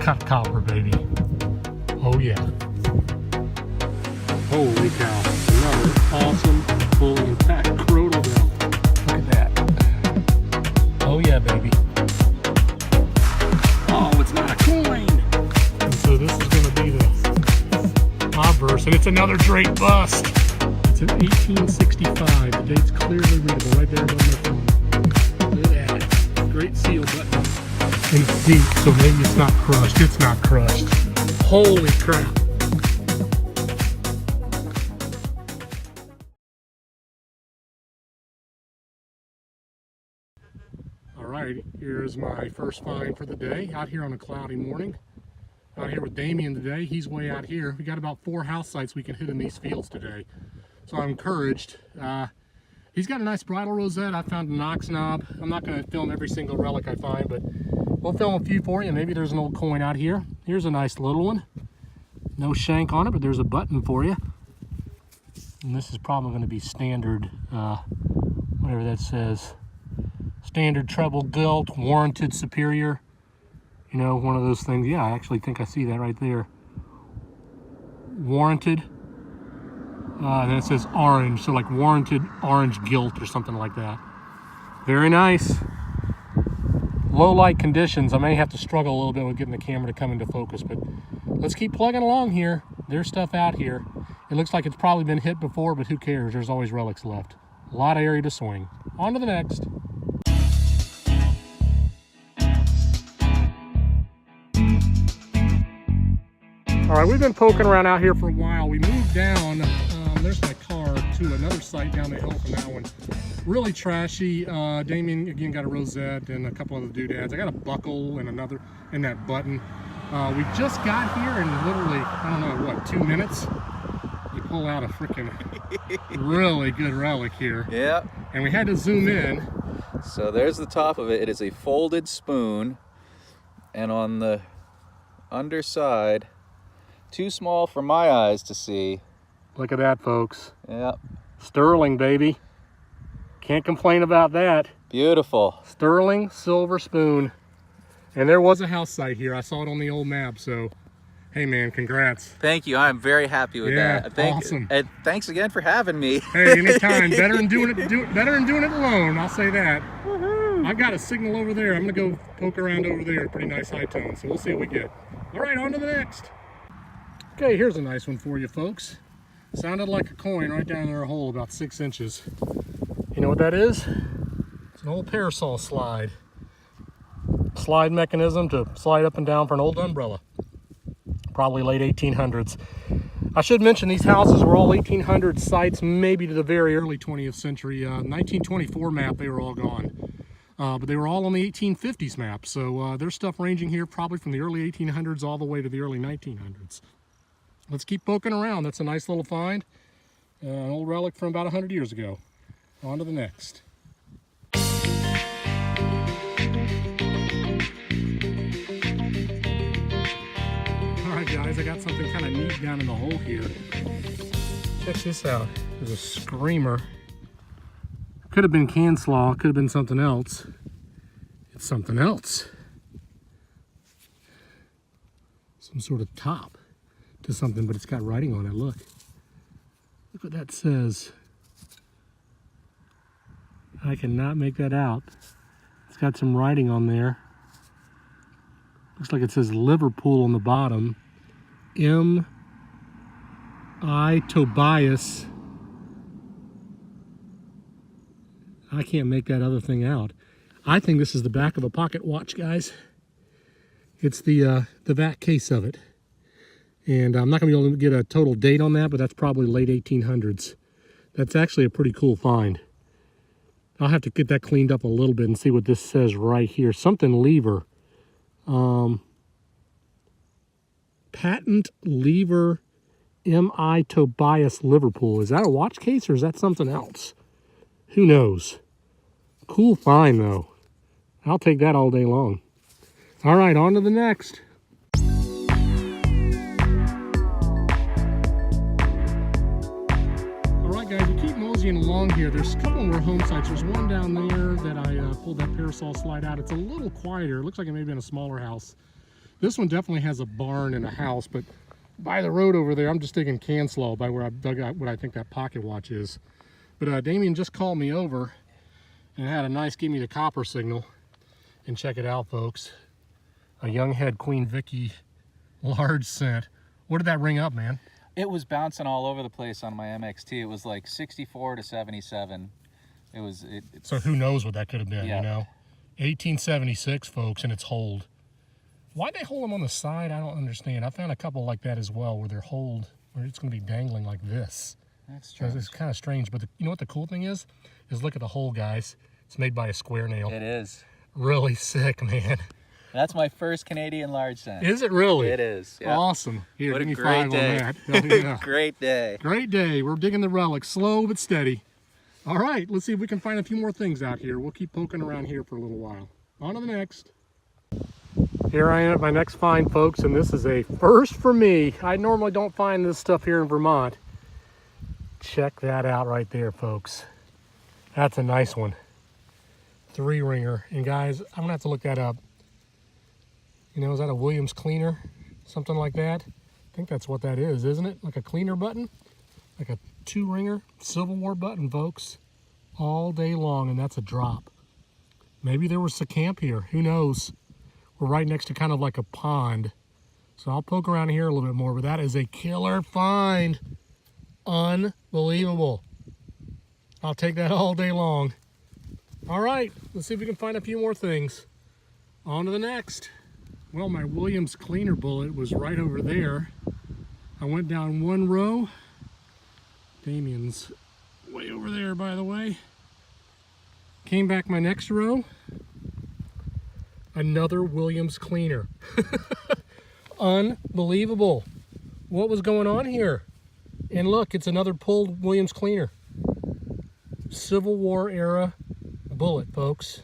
cut copper, baby. Oh yeah. Holy cow. Another awesome, fully intact Crotale bell. Look at that. Oh yeah, baby. Oh, it's not a coin. And so this is going to be the obverse, and it's another Drake bust. It's in 1865. The date's clearly readable right there above my phone. Look at that. Great seal button. And it's deep, so maybe it's not crushed. It's not crushed. Holy crap. All right, here's my first find for the day. Out here on a cloudy morning. Out here with Damien today. He's way out here. We got about 4 house sites we can hit in these fields today. So I'm encouraged. He's got a nice bridle rosette. I found a Knox knob. I'm not going to film every single relic I find, but we'll film a few for you. Maybe there's an old coin out here. Here's a nice little one. No shank on it, but there's a button for you. And this is probably going to be standard, whatever that says. Standard treble gilt, warranted superior. You know, one of those things. Yeah, I actually think I see that right there. Warranted. And then it says orange, so like warranted orange gilt or something like that. Very nice. Low light conditions. I may have to struggle a little bit with getting the camera to come into focus, but let's keep plugging along here. There's stuff out here. It looks like it's probably been hit before, but who cares? There's always relics left. A lot of area to swing. On to the next. All right, we've been poking around out here for a while. We moved down, there's my car, to another site down the hill from that one. Really trashy. Damien, again, got a rosette and a couple other doodads. I got a buckle and another, and that button. We just got here and literally, I don't know, what, 2 minutes? You pull out a freaking really good relic here. Yep. And we had to zoom in. So there's the top of it. It is a folded spoon. And on the underside, too small for my eyes to see. Look at that, folks. Yep. Sterling, baby. Can't complain about that. Beautiful. Sterling silver spoon. And there was a house site here. I saw it on the old map, so hey man, congrats. Thank you. I'm very happy with that. Awesome. And thanks again for having me. Hey, anytime. Better than doing it alone, I'll say that. Woohoo. I've got a signal over there. I'm gonna go poke around over there. Pretty nice high tone, so we'll see what we get. All right, on to the next. Okay, here's a nice one for you folks. Sounded like a coin right down there a hole about 6 inches. You know what that is? It's an old parasol slide. Slide mechanism to slide up and down for an old umbrella. Probably late 1800s. I should mention these houses were all 1800 sites, maybe to the very early 20th century. 1924 map, they were all gone. But they were all on the 1850s map. So there's stuff ranging here probably from the early 1800s all the way to the early 1900s. Let's keep poking around. That's a nice little find. An old relic from about 100 years ago. On to the next. Alright guys, I got something kind of neat down in the hole here. Check this out. There's a screamer. Could have been can slaw, could have been something else. It's something else. Some sort of top to something, but it's got writing on it. Look what that says. I cannot make that out. It's got some writing on there. Looks like it says Liverpool on the bottom. M.I. Tobias. I can't make that other thing out. I think this is the back of a pocket watch, guys. It's the back case of it. And I'm not going to be able to get a total date on that, but that's probably late 1800s. That's actually a pretty cool find. I'll have to get that cleaned up a little bit and see what this says right here. Something lever. Patent lever M.I. Tobias Liverpool. Is that a watch case or is that something else? Who knows? Cool find though. I'll take that all day long. All right, on to the next. Guys, we keep moseying along here. There's a couple more home sites. There's one down there that I pulled that parasol slide out. It's a little quieter. It looks like it may have been a smaller house. This one definitely has a barn and a house, but by the road over there, I'm just digging Canslaw by where I dug out what I think that pocket watch is. But Damien just called me over and had a nice give me the copper signal. And check it out, folks. A young head Queen Vicky large scent. What did that ring up, man? It was bouncing all over the place on my MXT. It was like 64 to 77. So who knows what that could have been, yeah. You know? 1876, folks, and it's hold. Why'd they hold them on the side? I don't understand. I found a couple like that as well, where they're hold, where it's going to be dangling like this. That's strange. It's kind of strange, but you know what the cool thing is? Is look at the hole, guys. It's made by a square nail. It is. Really sick, man. That's my first Canadian large scent. Is it really? It is. Yeah. Awesome. Here, what give a me great 5 day. on that. Yeah. Great day. Great day. We're digging the relic, slow but steady. All right, let's see if we can find a few more things out here. We'll keep poking around here for a little while. On to the next. Here I am at my next find, folks, and this is a first for me. I normally don't find this stuff here in Vermont. Check that out right there, folks. That's a nice one. 3-ringer. And guys, I'm gonna have to look that up. You know, is that a Williams cleaner? Something like that? I think that's what that is, isn't it? Like a cleaner button? Like a 2-ringer Civil War button, folks. All day long, and that's a drop. Maybe there was a camp here. Who knows? We're right next to kind of like a pond. So I'll poke around here a little bit more, but that is a killer find. Unbelievable. I'll take that all day long. All right, let's see if we can find a few more things. On to the next. Well, my Williams cleaner bullet was right over there. I went down 1 row. Damien's way over there, by the way. Came back my next row. Another Williams cleaner. Unbelievable. What was going on here? And look, it's another pulled Williams cleaner. Civil War era bullet, folks.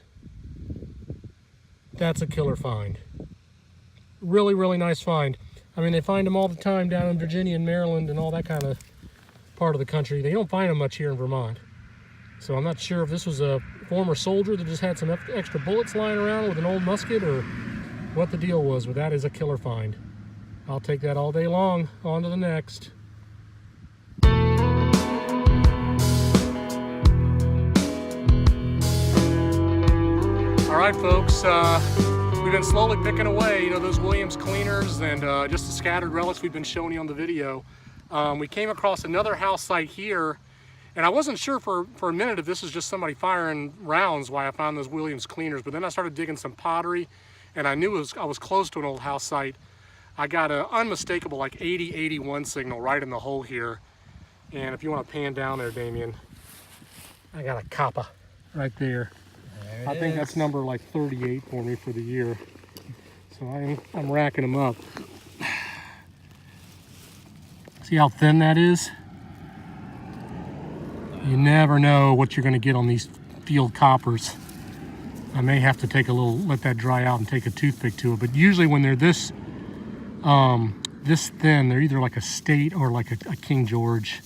That's a killer find. Really, really nice find. I mean, they find them all the time down in Virginia and Maryland and all that kind of part of the country. They don't find them much here in Vermont. So I'm not sure if this was a former soldier that just had some extra bullets lying around with an old musket or what the deal was, but that is a killer find. I'll take that all day long. On to the next. All right, folks, we've been slowly picking away, you know, those Williams cleaners and just the scattered relics we've been showing you on the video. We came across another house site here, and I wasn't sure for a minute if this was just somebody firing rounds why I found those Williams cleaners, but then I started digging some pottery, and I knew I was close to an old house site. I got an unmistakable like 80-81 signal right in the hole here, and if you want to pan down there, Damien, I got a Kappa right there. I think that's number like 38 for me for the year. So I'm racking them up. See how thin that is? You never know what you're going to get on these field coppers. I may have to take let that dry out and take a toothpick to it. But usually when they're this thin, they're either like a state or like a King George.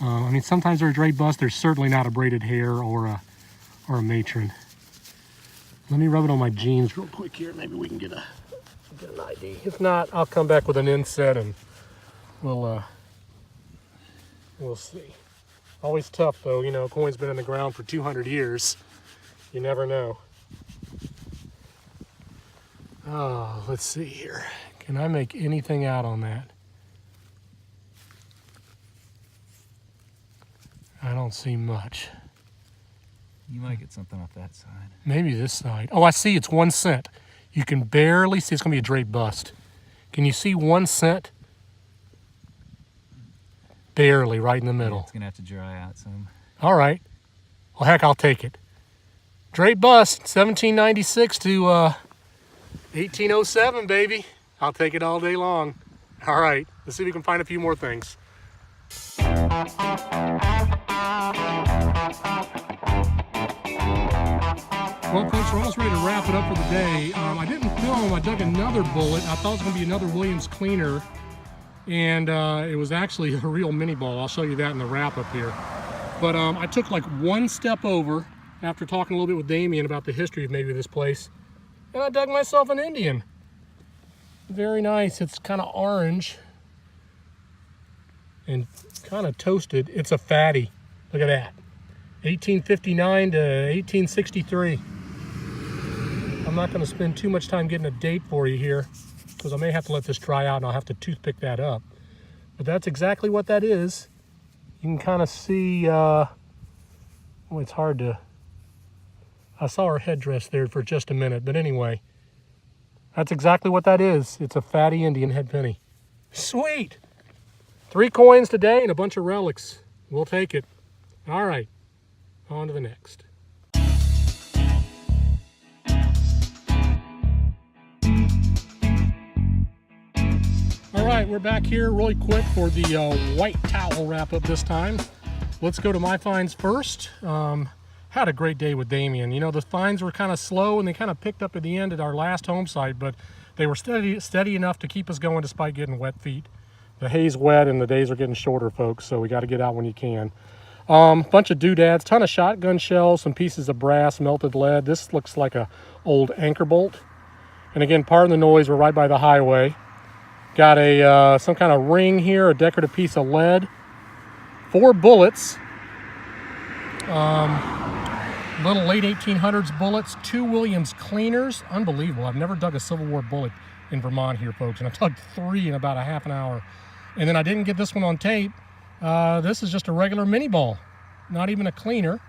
I mean, sometimes they're a Dre bust. They're certainly not a braided hair or a matron. Let me rub it on my jeans real quick here. Maybe we can get an ID. If not, I'll come back with an inset and we'll see. Always tough though, you know, coin's been in the ground for 200 years. You never know. Oh, let's see here. Can I make anything out on that? I don't see much. You might get something off that side. Maybe this side. Oh, I see. It's 1 cent. You can barely see. It's going to be a Dre bust. Can you see 1 cent? Barely, right in the middle. Yeah, it's going to have to dry out some. All right. Well, heck, I'll take it. Dre bust, 1796 to 1807, baby. I'll take it all day long. All right. Let's see if we can find a few more things. Well, folks, we're almost ready to wrap it up for the day. I didn't film. I dug another bullet. I thought it was going to be another Williams cleaner, and it was actually a real mini ball. I'll show you that in the wrap up here. But I took like 1 step over after talking a little bit with Damien about the history of maybe this place, and I dug myself an Indian. Very nice. It's kind of orange and kind of toasted. It's a fatty. Look at that. 1859 to 1863. I'm not going to spend too much time getting a date for you here because I may have to let this dry out and I'll have to toothpick that up. But that's exactly what that is. You can kind of see, well, it's hard to, I saw her headdress there for just a minute, but anyway, that's exactly what that is. It's a fatty Indian head penny. Sweet! 3 coins today and a bunch of relics. We'll take it. All right, on to the next. All right, we're back here really quick for the white towel wrap up this time. Let's go to my finds first. Had a great day with Damien. You know, the finds were kind of slow and they kind of picked up at the end at our last home site, but they were steady enough to keep us going despite getting wet feet. The hay's wet and the days are getting shorter, folks, so we got to get out when you can. Bunch of doodads, ton of shotgun shells, some pieces of brass, melted lead. This looks like a old anchor bolt. And again, pardon the noise, we're right by the highway. Got a some kind of ring here, a decorative piece of lead, 4 bullets, little late 1800s bullets, 2 Williams cleaners. Unbelievable. I've never dug a Civil War bullet in Vermont here, folks, and I dug 3 in about a half an hour. And then I didn't get this one on tape. This is just a regular mini ball, not even a cleaner.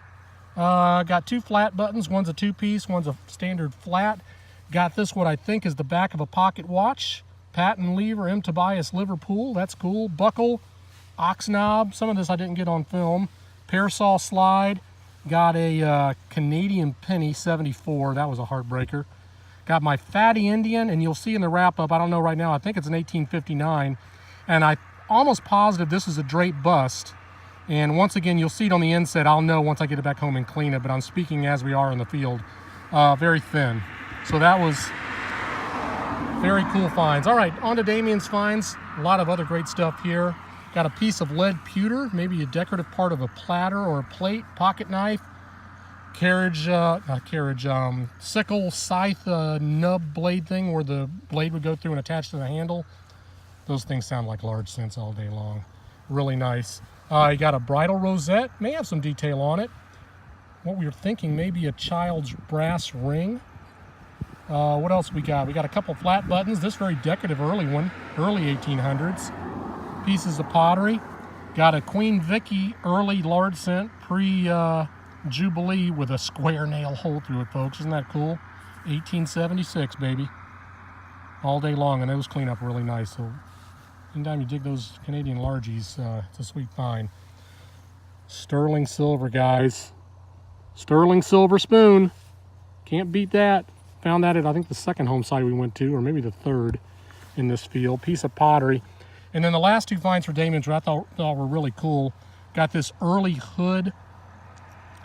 Got 2 flat buttons. One's a 2-piece, one's a standard flat. Got this, what I think is the back of a pocket watch. Patent lever, M. Tobias, Liverpool. That's cool. Buckle, ox knob. Some of this I didn't get on film. Parasol slide. Got a Canadian penny, 74. That was a heartbreaker. Got my fatty Indian, and you'll see in the wrap-up, I don't know right now, I think it's an 1859. And I almost positive this is a drape bust. And once again, you'll see it on the inset. I'll know once I get it back home and clean it, but I'm speaking as we are in the field. Very thin. So that was very cool finds. All right, on to Damien's finds. A lot of other great stuff here. Got a piece of lead pewter, maybe a decorative part of a platter or a plate, pocket knife, sickle, scythe, nub blade thing where the blade would go through and attach to the handle. Those things sound like large cents all day long. Really nice. You got a bridle rosette, may have some detail on it. What we were thinking, maybe a child's brass ring. What else we got? We got a couple flat buttons. This very decorative early one, early 1800s. Pieces of pottery. Got a Queen Vicky early large cent, pre-Jubilee with a square nail hole through it, folks. Isn't that cool? 1876, baby. All day long, and those clean up really nice. So anytime you dig those Canadian largies, it's a sweet find. Sterling silver, guys. Sterling silver spoon. Can't beat that. Found that at, I think, the second home site we went to, or maybe the third in this field. Piece of pottery. And then the last 2 finds for Damien's I thought were really cool. Got this early Hood,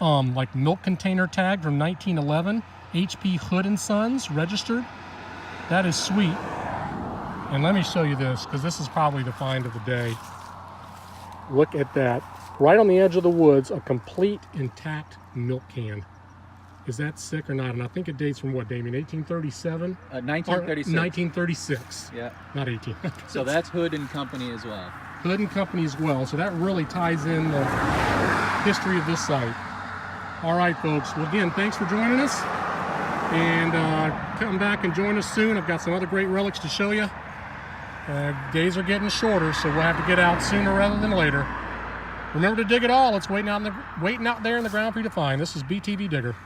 like milk container tag from 1911. HP Hood & Sons, registered. That is sweet. And let me show you this, because this is probably the find of the day. Look at that. Right on the edge of the woods, a complete intact milk can. Is that sick or not? And I think it dates from what, Damien? 1837? 1936. 1936. Yeah. Not 18. So that's Hood and Company as well. Hood and Company as well. So that really ties in the history of this site. All right, folks. Well, again, thanks for joining us. And come back and join us soon. I've got some other great relics to show you. Days are getting shorter, so we'll have to get out sooner rather than later. Remember to dig it all. It's waiting out there in the ground for you to find. This is BTV Digger.